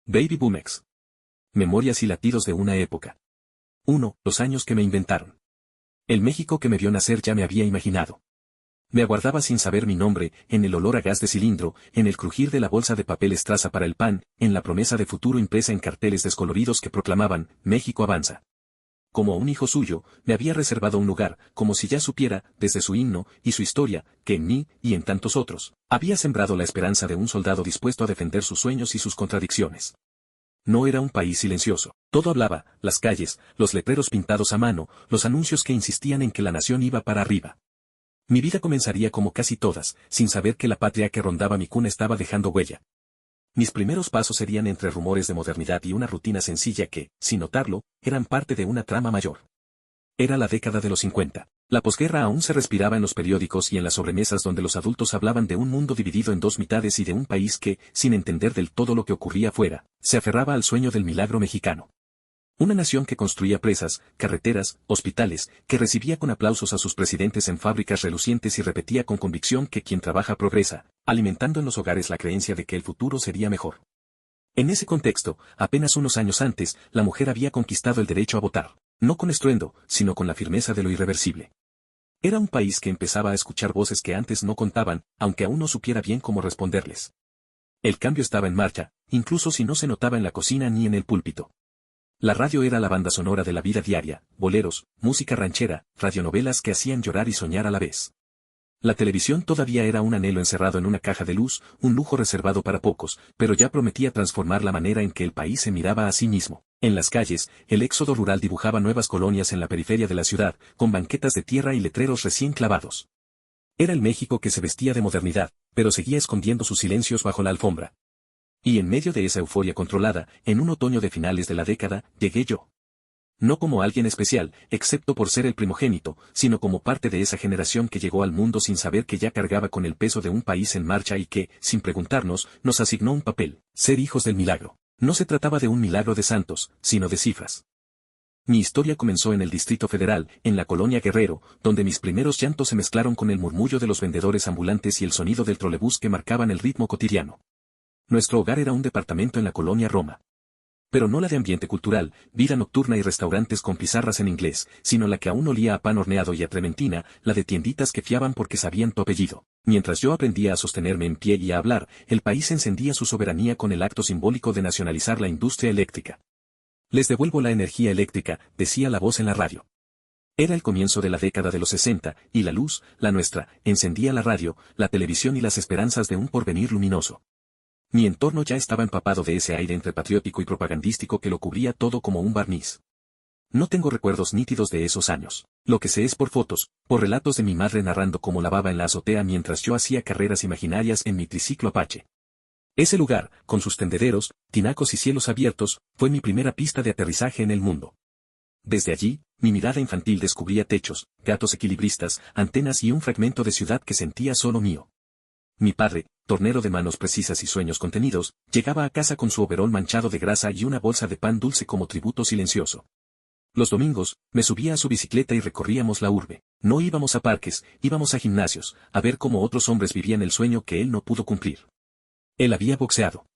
Baby Boomex. Memorias y latidos de una época. 1. Los años que me inventaron. El México que me vio nacer ya me había imaginado. Me aguardaba sin saber mi nombre, en el olor a gas de cilindro, en el crujir de la bolsa de papel estraza para el pan, en la promesa de futuro impresa en carteles descoloridos que proclamaban, México avanza. Como un hijo suyo, me había reservado un lugar, como si ya supiera, desde su himno y su historia, que en mí, y en tantos otros, había sembrado la esperanza de un soldado dispuesto a defender sus sueños y sus contradicciones. No era un país silencioso. Todo hablaba, las calles, los letreros pintados a mano, los anuncios que insistían en que la nación iba para arriba. Mi vida comenzaría como casi todas, sin saber que la patria que rondaba mi cuna estaba dejando huella. Mis primeros pasos serían entre rumores de modernidad y una rutina sencilla que, sin notarlo, eran parte de una trama mayor. Era la década de los 50. La posguerra aún se respiraba en los periódicos y en las sobremesas donde los adultos hablaban de un mundo dividido en dos mitades y de un país que, sin entender del todo lo que ocurría afuera, se aferraba al sueño del milagro mexicano. Una nación que construía presas, carreteras, hospitales, que recibía con aplausos a sus presidentes en fábricas relucientes y repetía con convicción que quien trabaja progresa, alimentando en los hogares la creencia de que el futuro sería mejor. En ese contexto, apenas unos años antes, la mujer había conquistado el derecho a votar, no con estruendo, sino con la firmeza de lo irreversible. Era un país que empezaba a escuchar voces que antes no contaban, aunque aún no supiera bien cómo responderles. El cambio estaba en marcha, incluso si no se notaba en la cocina ni en el púlpito. La radio era la banda sonora de la vida diaria, boleros, música ranchera, radionovelas que hacían llorar y soñar a la vez. La televisión todavía era un anhelo encerrado en una caja de luz, un lujo reservado para pocos, pero ya prometía transformar la manera en que el país se miraba a sí mismo. En las calles, el éxodo rural dibujaba nuevas colonias en la periferia de la ciudad, con banquetas de tierra y letreros recién clavados. Era el México que se vestía de modernidad, pero seguía escondiendo sus silencios bajo la alfombra. Y en medio de esa euforia controlada, en un otoño de finales de la década, llegué yo. No como alguien especial, excepto por ser el primogénito, sino como parte de esa generación que llegó al mundo sin saber que ya cargaba con el peso de un país en marcha y que, sin preguntarnos, nos asignó un papel, ser hijos del milagro. No se trataba de un milagro de santos, sino de cifras. Mi historia comenzó en el Distrito Federal, en la colonia Guerrero, donde mis primeros llantos se mezclaron con el murmullo de los vendedores ambulantes y el sonido del trolebús que marcaban el ritmo cotidiano. Nuestro hogar era un departamento en la colonia Roma. Pero no la de ambiente cultural, vida nocturna y restaurantes con pizarras en inglés, sino la que aún olía a pan horneado y a trementina, la de tienditas que fiaban porque sabían tu apellido. Mientras yo aprendía a sostenerme en pie y a hablar, el país encendía su soberanía con el acto simbólico de nacionalizar la industria eléctrica. Les devuelvo la energía eléctrica, decía la voz en la radio. Era el comienzo de la década de los 60, y la luz, la nuestra, encendía la radio, la televisión y las esperanzas de un porvenir luminoso. Mi entorno ya estaba empapado de ese aire entre patriótico y propagandístico que lo cubría todo como un barniz. No tengo recuerdos nítidos de esos años. Lo que sé es por fotos, por relatos de mi madre narrando cómo lavaba en la azotea mientras yo hacía carreras imaginarias en mi triciclo Apache. Ese lugar, con sus tendederos, tinacos y cielos abiertos, fue mi primera pista de aterrizaje en el mundo. Desde allí, mi mirada infantil descubría techos, gatos equilibristas, antenas y un fragmento de ciudad que sentía solo mío. Mi padre, tornero de manos precisas y sueños contenidos, llegaba a casa con su overol manchado de grasa y una bolsa de pan dulce como tributo silencioso. Los domingos, me subía a su bicicleta y recorríamos la urbe. No íbamos a parques, íbamos a gimnasios, a ver cómo otros hombres vivían el sueño que él no pudo cumplir. Él había boxeado.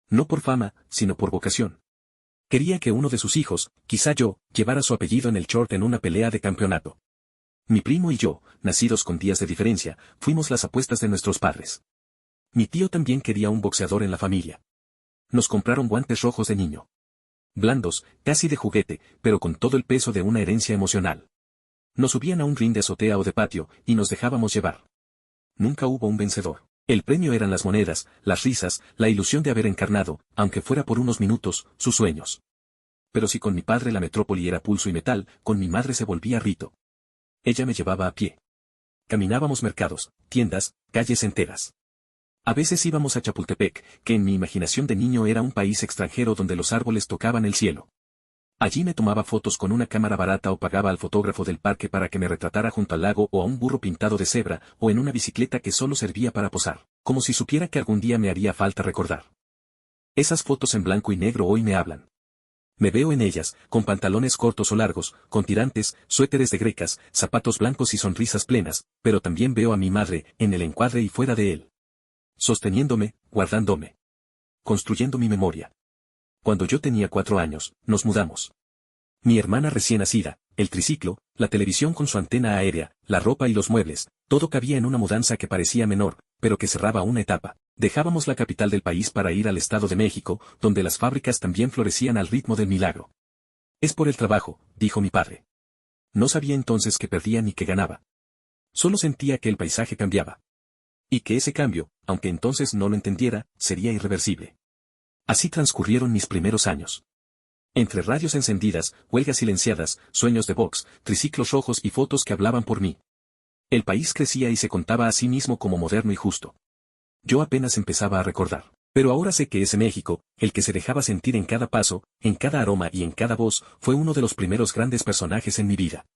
No por fama, sino por vocación. Quería que uno de sus hijos, quizá yo, llevara su apellido en el short en una pelea de campeonato. Mi primo y yo, nacidos con días de diferencia, fuimos las apuestas de nuestros padres. Mi tío también quería un boxeador en la familia. Nos compraron guantes rojos de niño. Blandos, casi de juguete, pero con todo el peso de una herencia emocional. Nos subían a un ring de azotea o de patio, y nos dejábamos llevar. Nunca hubo un vencedor. El premio eran las monedas, las risas, la ilusión de haber encarnado, aunque fuera por unos minutos, sus sueños. Pero si con mi padre la metrópoli era pulso y metal, con mi madre se volvía rito. Ella me llevaba a pie. Caminábamos mercados, tiendas, calles enteras. A veces íbamos a Chapultepec, que en mi imaginación de niño era un país extranjero donde los árboles tocaban el cielo. Allí me tomaba fotos con una cámara barata o pagaba al fotógrafo del parque para que me retratara junto al lago o a un burro pintado de cebra o en una bicicleta que solo servía para posar, como si supiera que algún día me haría falta recordar. Esas fotos en blanco y negro hoy me hablan. Me veo en ellas, con pantalones cortos o largos, con tirantes, suéteres de grecas, zapatos blancos y sonrisas plenas, pero también veo a mi madre, en el encuadre y fuera de él. Sosteniéndome, guardándome. Construyendo mi memoria. Cuando yo tenía 4 años, nos mudamos. Mi hermana recién nacida, el triciclo, la televisión con su antena aérea, la ropa y los muebles, todo cabía en una mudanza que parecía menor, pero que cerraba una etapa. Dejábamos la capital del país para ir al Estado de México, donde las fábricas también florecían al ritmo del milagro. Es por el trabajo, dijo mi padre. No sabía entonces que perdía ni que ganaba. Solo sentía que el paisaje cambiaba. Y que ese cambio, aunque entonces no lo entendiera, sería irreversible. Así transcurrieron mis primeros años. Entre radios encendidas, huelgas silenciadas, sueños de box, triciclos rojos y fotos que hablaban por mí. El país crecía y se contaba a sí mismo como moderno y justo. Yo apenas empezaba a recordar. Pero ahora sé que ese México, el que se dejaba sentir en cada paso, en cada aroma y en cada voz, fue uno de los primeros grandes personajes en mi vida.